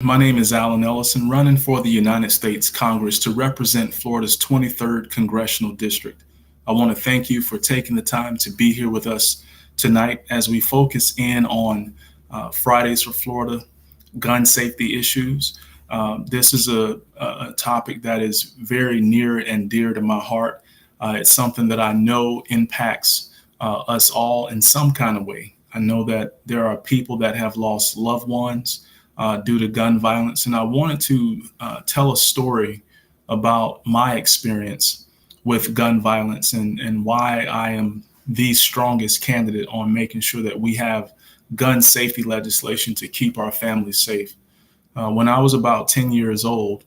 My name is Alan Ellison, running for the United States Congress to represent Florida's 23rd Congressional District. I want to thank you for taking the time to be here with us tonight as we focus in on Fridays for Florida gun safety issues. This is a topic that is very near and dear to my heart. It's something that I know impacts us all in some kind of way. I know that there are people that have lost loved ones due to gun violence. And I wanted to tell a story about my experience with gun violence and why I am the strongest candidate on making sure that we have gun safety legislation to keep our families safe. When I was about 10 years old,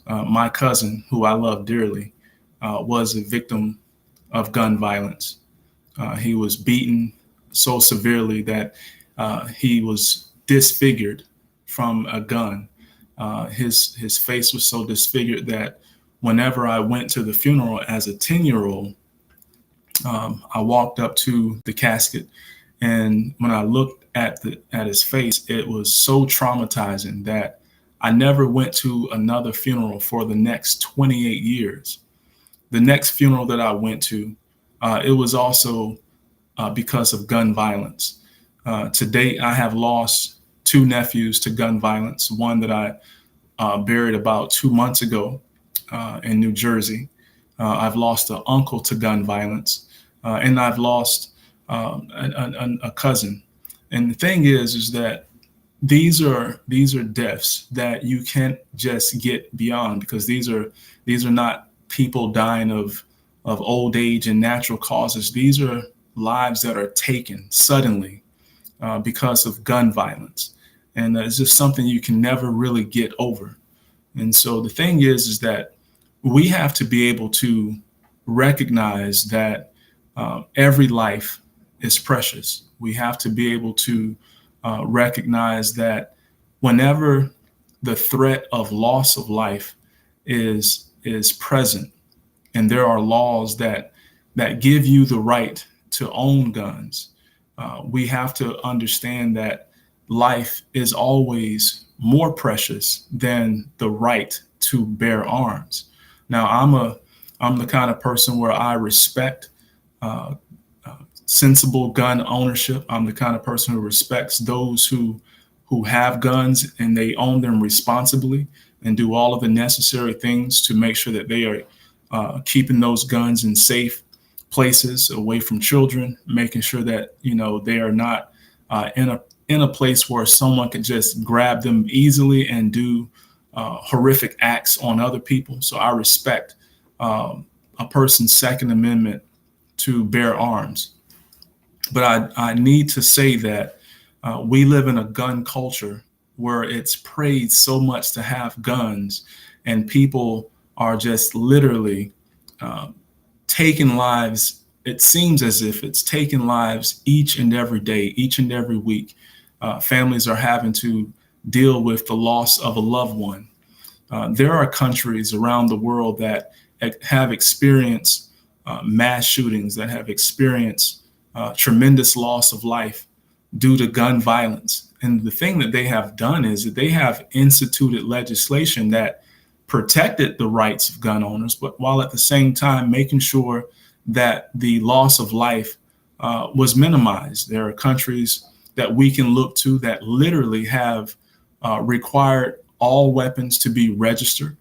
my cousin, who I love dearly, was a victim of gun violence. He was beaten so severely that he was disfigured from a gun. His face was so disfigured that whenever I went to the funeral as a 10-year-old, I walked up to the casket, and when I looked at his face, it was so traumatizing that I never went to another funeral for the next 28 years. The next funeral that I went to, it was also because of gun violence. To date, I have lost two nephews to gun violence, one that I buried about 2 months ago in New Jersey. I've lost an uncle to gun violence, and I've lost a cousin. And the thing is that these are deaths that you can't just get beyond, because these are not people dying of old age and natural causes. These are lives that are taken suddenly because of gun violence. And it's just something you can never really get over. And so the thing is that we have to be able to recognize that every life is precious. We have to be able to recognize that whenever the threat of loss of life is present, and there are laws that give you the right to own guns, we have to understand that life is always more precious than the right to bear arms. Now, I'm the kind of person where I respect sensible gun ownership. I'm the kind of person who respects those who have guns and they own them responsibly and do all of the necessary things to make sure that they are keeping those guns in safe places away from children, making sure that they are not in a place where someone could just grab them easily and do horrific acts on other people. So I respect a person's Second Amendment to bear arms. But I need to say that we live in a gun culture where it's praised so much to have guns, and people are just literally taking lives. It seems as if it's taking lives each and every day, each and every week. Families are having to deal with the loss of a loved one. There are countries around the world that have experienced mass shootings, that have experienced tremendous loss of life due to gun violence. And the thing that they have done is that they have instituted legislation that protected the rights of gun owners, but while at the same time making sure that the loss of life was minimized. There are countries that we can look to that literally have required all weapons to be registered.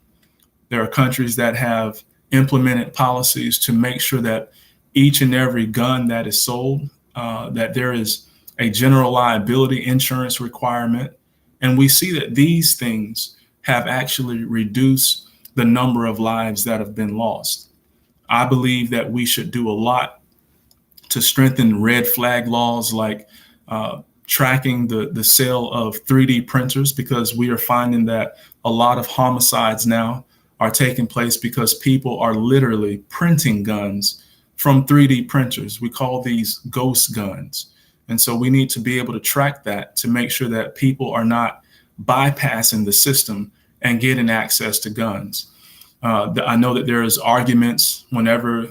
There are countries that have implemented policies to make sure that each and every gun that is sold, that there is a general liability insurance requirement. And we see that these things have actually reduced the number of lives that have been lost. I believe that we should do a lot to strengthen red flag laws, like tracking the sale of 3D printers, because we are finding that a lot of homicides now are taking place because people are literally printing guns from 3D printers. We call these ghost guns. And so we need to be able to track that to make sure that people are not bypassing the system and getting access to guns. I know that there is arguments whenever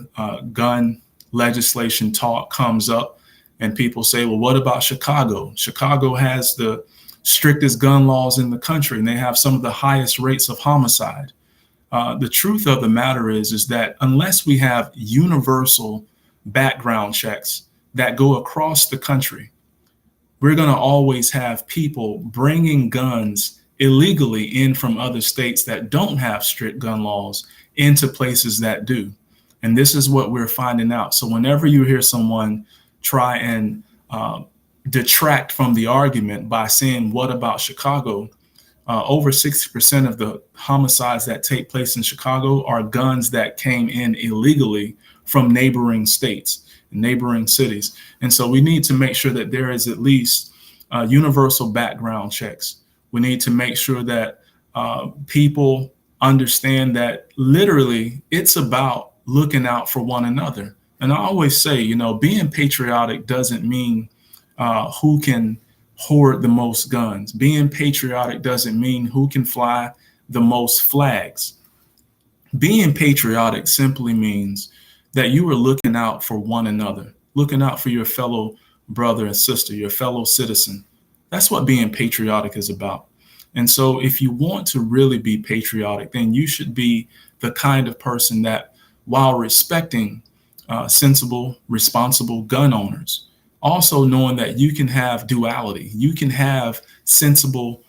gun legislation talk comes up, and people say, well, what about Chicago? Chicago has the strictest gun laws in the country, and they have some of the highest rates of homicide. The truth of the matter is that unless we have universal background checks that go across the country, we're going to always have people bringing guns illegally in from other states that don't have strict gun laws into places that do. And this is what we're finding out. So whenever you hear someone try and detract from the argument by saying, what about Chicago? Over 60% of the homicides that take place in Chicago are guns that came in illegally from neighboring states and neighboring cities. And so we need to make sure that there is at least universal background checks. We need to make sure that people understand that literally it's about looking out for one another. And I always say, being patriotic doesn't mean who can hoard the most guns. Being patriotic doesn't mean who can fly the most flags. Being patriotic simply means that you are looking out for one another, looking out for your fellow brother and sister, your fellow citizen. That's what being patriotic is about. And so if you want to really be patriotic, then you should be the kind of person that, while respecting sensible, responsible gun owners, also knowing that you can have duality, you can have sensible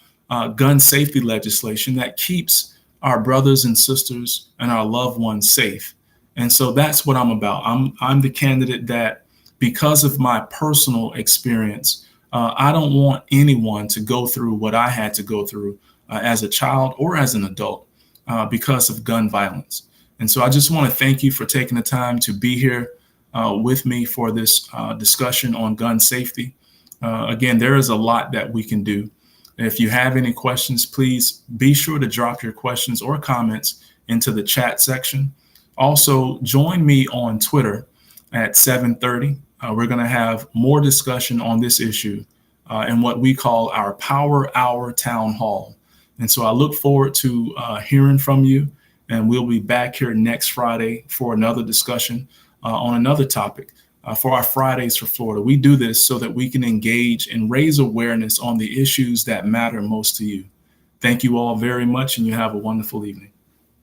gun safety legislation that keeps our brothers and sisters and our loved ones safe. And so that's what I'm about. I'm the candidate that, because of my personal experience, I don't want anyone to go through what I had to go through as a child or as an adult because of gun violence. And so I just want to thank you for taking the time to be here with me for this discussion on gun safety. Again, there is a lot that we can do. If you have any questions, please be sure to drop your questions or comments into the chat section. Also, join me on Twitter at 7:30. We're going to have more discussion on this issue and what we call our Power Hour Town Hall. And so I look forward to hearing from you, and we'll be back here next Friday for another discussion on another topic for our Fridays for Florida. We do this so that we can engage and raise awareness on the issues that matter most to you. Thank you all very much, and you have a wonderful evening.